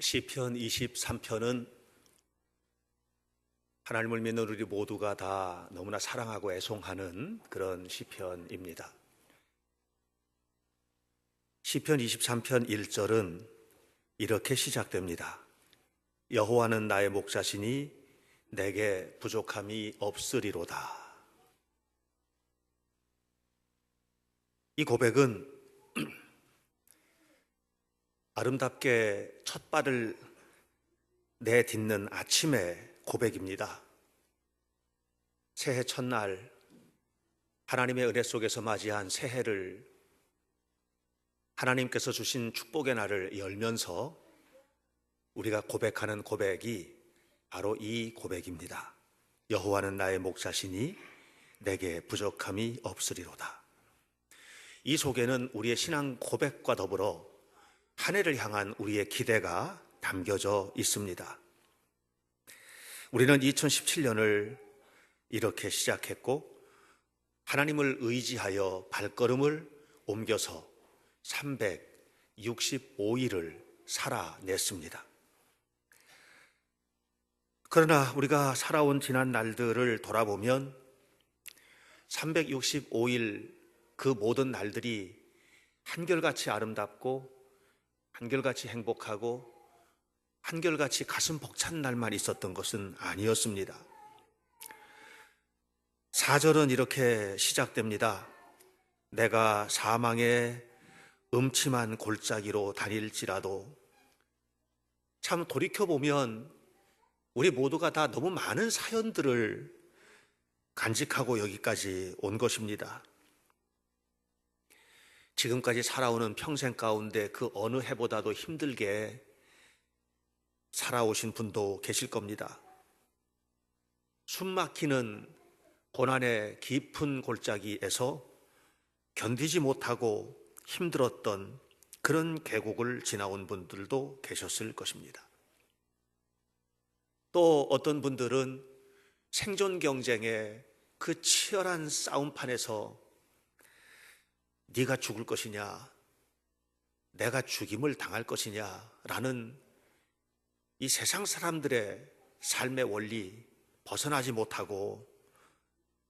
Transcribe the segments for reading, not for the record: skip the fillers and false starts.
시편 23편은 하나님을 믿는 우리 모두가 다 너무나 사랑하고 애송하는 그런 시편입니다. 시편 23편 1절은 이렇게 시작됩니다. 여호와는 나의 목자시니 내게 부족함이 없으리로다. 이 고백은 아름답게 첫 발을 내딛는 아침의 고백입니다. 새해 첫날 하나님의 은혜 속에서 맞이한 새해를 하나님께서 주신 축복의 날을 열면서 우리가 고백하는 고백이 바로 이 고백입니다. 여호와는 나의 목자시니 내게 부족함이 없으리로다. 이 속에는 우리의 신앙 고백과 더불어 한 해를 향한 우리의 기대가 담겨져 있습니다. 우리는 2017년을 이렇게 시작했고 하나님을 의지하여 발걸음을 옮겨서 365일을 살아냈습니다. 그러나 우리가 살아온 지난 날들을 돌아보면 365일 그 모든 날들이 한결같이 아름답고 한결같이 행복하고 한결같이 가슴 벅찬 날만 있었던 것은 아니었습니다. 4절은 이렇게 시작됩니다. 내가 사망의 음침한 골짜기로 다닐지라도. 참 돌이켜보면 우리 모두가 다 너무 많은 사연들을 간직하고 여기까지 온 것입니다. 지금까지 살아오는 평생 가운데 그 어느 해보다도 힘들게 살아오신 분도 계실 겁니다. 숨막히는 고난의 깊은 골짜기에서 견디지 못하고 힘들었던 그런 계곡을 지나온 분들도 계셨을 것입니다. 또 어떤 분들은 생존 경쟁의 그 치열한 싸움판에서 네가 죽을 것이냐, 내가 죽임을 당할 것이냐 라는 이 세상 사람들의 삶의 원리 벗어나지 못하고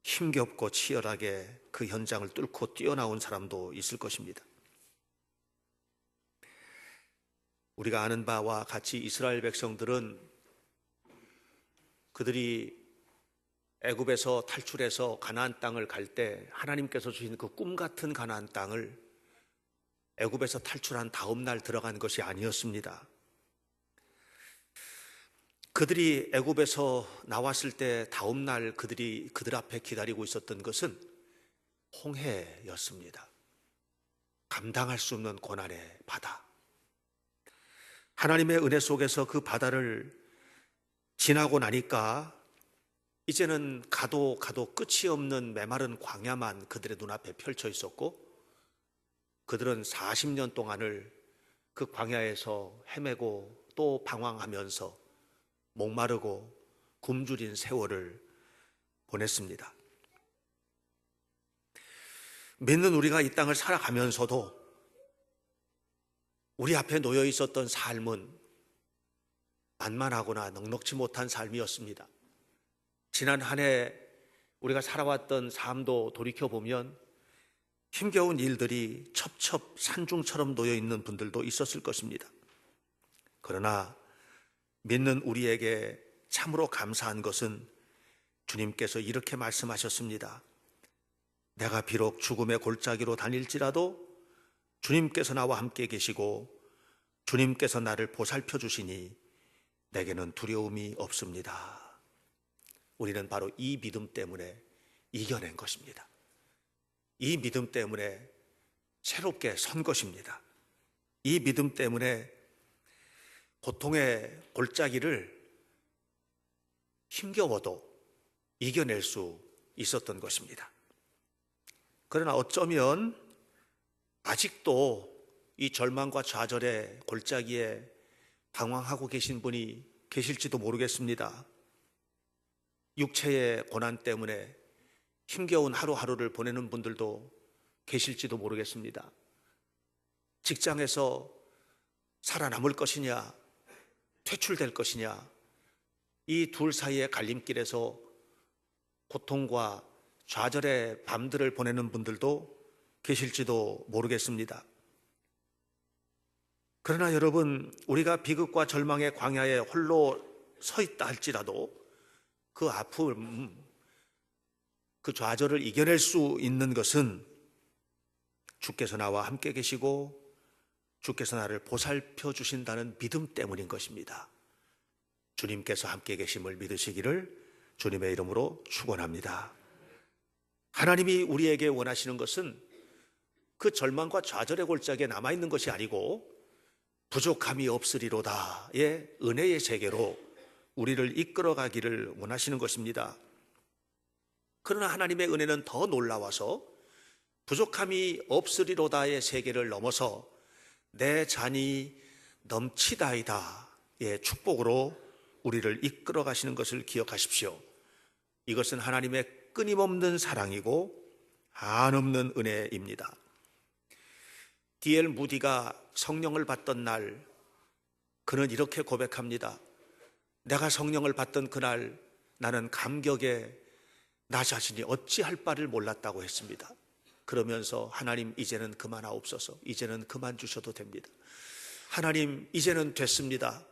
힘겹고 치열하게 그 현장을 뚫고 뛰어나온 사람도 있을 것입니다. 우리가 아는 바와 같이 이스라엘 백성들은 그들이 애굽에서 탈출해서 가나안 땅을 갈 때 하나님께서 주신 그 꿈 같은 가나안 땅을 애굽에서 탈출한 다음 날 들어간 것이 아니었습니다. 그들이 애굽에서 나왔을 때 다음 날 그들 앞에 기다리고 있었던 것은 홍해였습니다. 감당할 수 없는 고난의 바다. 하나님의 은혜 속에서 그 바다를 지나고 나니까 이제는 가도 끝이 없는 메마른 광야만 그들의 눈앞에 펼쳐 있었고 그들은 40년 동안을 그 광야에서 헤매고 또 방황하면서 목마르고 굶주린 세월을 보냈습니다. 믿는 우리가 이 땅을 살아가면서도 우리 앞에 놓여 있었던 삶은 만만하거나 넉넉지 못한 삶이었습니다. 지난 한 해 우리가 살아왔던 삶도 돌이켜보면 힘겨운 일들이 첩첩 산중처럼 놓여 있는 분들도 있었을 것입니다. 그러나 믿는 우리에게 참으로 감사한 것은 주님께서 이렇게 말씀하셨습니다. 내가 비록 죽음의 골짜기로 다닐지라도 주님께서 나와 함께 계시고 주님께서 나를 보살펴 주시니 내게는 두려움이 없습니다. 우리는 바로 이 믿음 때문에 이겨낸 것입니다. 이 믿음 때문에 새롭게 선 것입니다. 이 믿음 때문에 고통의 골짜기를 힘겨워도 이겨낼 수 있었던 것입니다. 그러나 어쩌면 아직도 이 절망과 좌절의 골짜기에 방황하고 계신 분이 계실지도 모르겠습니다. 육체의 고난 때문에 힘겨운 하루하루를 보내는 분들도 계실지도 모르겠습니다. 직장에서 살아남을 것이냐, 퇴출될 것이냐, 이 둘 사이의 갈림길에서 고통과 좌절의 밤들을 보내는 분들도 계실지도 모르겠습니다. 그러나 여러분, 우리가 비극과 절망의 광야에 홀로 서 있다 할지라도 그 아픔, 그 좌절을 이겨낼 수 있는 것은 주께서 나와 함께 계시고 주께서 나를 보살펴 주신다는 믿음 때문인 것입니다. 주님께서 함께 계심을 믿으시기를 주님의 이름으로 축원합니다. 하나님이 우리에게 원하시는 것은 그 절망과 좌절의 골짜기에 남아있는 것이 아니고 부족함이 없으리로다의 은혜의 세계로 우리를 이끌어가기를 원하시는 것입니다. 그러나 하나님의 은혜는 더 놀라워서 부족함이 없으리로다의 세계를 넘어서 내 잔이 넘치다이다의 축복으로 우리를 이끌어 가시는 것을 기억하십시오. 이것은 하나님의 끊임없는 사랑이고 한없는 은혜입니다. D.L. 무디가 성령을 받던 날, 그는 이렇게 고백합니다. 내가 성령을 받던 그날 나는 감격에 나 자신이 어찌할 바를 몰랐다고 했습니다. 그러면서 하나님 이제는 그만하옵소서, 이제는 그만 주셔도 됩니다. 하나님 이제는 됐습니다.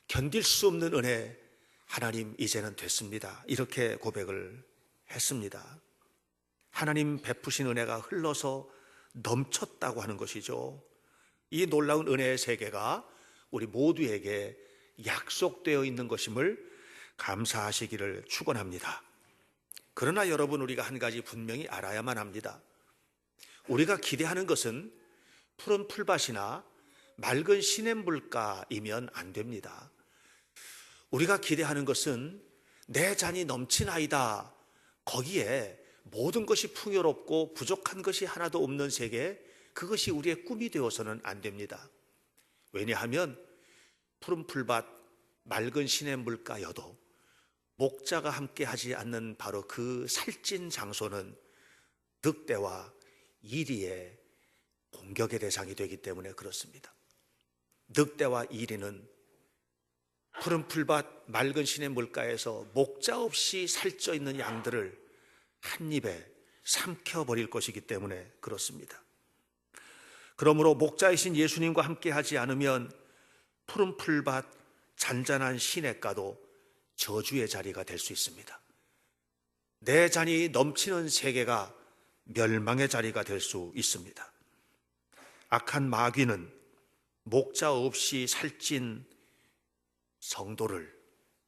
견딜 수 없는 은혜, 하나님 이제는 됐습니다. 이렇게 고백을 했습니다. 하나님 베푸신 은혜가 흘러서 넘쳤다고 하는 것이죠. 이 놀라운 은혜의 세계가 우리 모두에게 약속되어 있는 것임을 감사하시기를 축원합니다. 그러나 여러분, 우리가 한 가지 분명히 알아야만 합니다. 우리가 기대하는 것은 푸른 풀밭이나 맑은 시냇물가이면 안 됩니다. 우리가 기대하는 것은 내 잔이 넘치나이다, 거기에 모든 것이 풍요롭고 부족한 것이 하나도 없는 세계, 그것이 우리의 꿈이 되어서는 안 됩니다. 왜냐하면 푸른 풀밭, 맑은 시냇물가여도 목자가 함께하지 않는 바로 그 살찐 장소는 늑대와 이리의 공격의 대상이 되기 때문에 그렇습니다. 늑대와 이리는 푸른 풀밭, 맑은 시냇물가에서 목자 없이 살쪄 있는 양들을 한 입에 삼켜버릴 것이기 때문에 그렇습니다. 그러므로 목자이신 예수님과 함께하지 않으면 푸른 풀밭, 잔잔한 시냇가도 저주의 자리가 될 수 있습니다. 내 잔이 넘치는 세계가 멸망의 자리가 될 수 있습니다. 악한 마귀는 목자 없이 살찐 성도를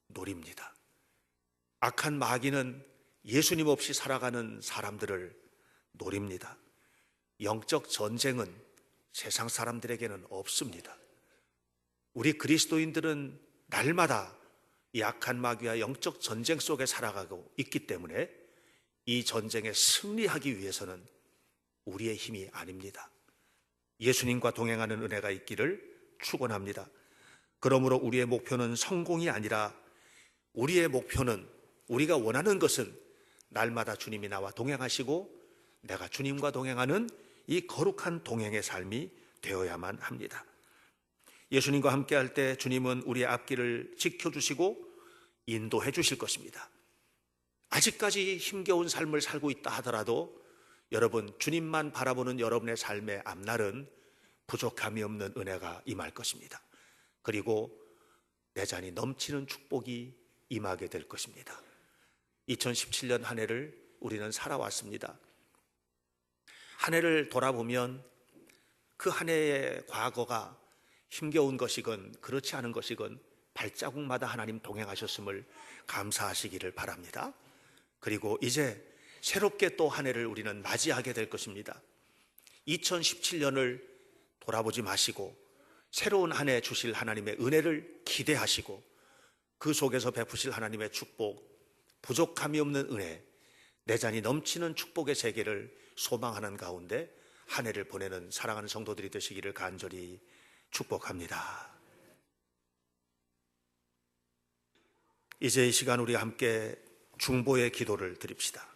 노립니다. 악한 마귀는 예수님 없이 살아가는 사람들을 노립니다. 영적 전쟁은 세상 사람들에게는 없습니다. 우리 그리스도인들은 날마다 이 악한 마귀와 영적 전쟁 속에 살아가고 있기 때문에 이 전쟁에 승리하기 위해서는 우리의 힘이 아닙니다. 예수님과 동행하는 은혜가 있기를 축원합니다. 그러므로 우리의 목표는 성공이 아니라 우리의 목표는, 우리가 원하는 것은 날마다 주님이 나와 동행하시고 내가 주님과 동행하는 이 거룩한 동행의 삶이 되어야만 합니다. 예수님과 함께할 때 주님은 우리의 앞길을 지켜주시고 인도해 주실 것입니다. 아직까지 힘겨운 삶을 살고 있다 하더라도 여러분, 주님만 바라보는 여러분의 삶의 앞날은 부족함이 없는 은혜가 임할 것입니다. 그리고 내 잔이 넘치는 축복이 임하게 될 것입니다. 2017년 한 해를 우리는 살아왔습니다. 한 해를 돌아보면 그 한 해의 과거가 힘겨운 것이건 그렇지 않은 것이건 발자국마다 하나님 동행하셨음을 감사하시기를 바랍니다. 그리고 이제 새롭게 또 한 해를 우리는 맞이하게 될 것입니다. 2017년을 돌아보지 마시고 새로운 한 해 주실 하나님의 은혜를 기대하시고 그 속에서 베푸실 하나님의 축복, 부족함이 없는 은혜, 내 잔이 넘치는 축복의 세계를 소망하는 가운데 한 해를 보내는 사랑하는 성도들이 되시기를 간절히 축복합니다. 이제 이 시간 우리 함께 중보의 기도를 드립시다.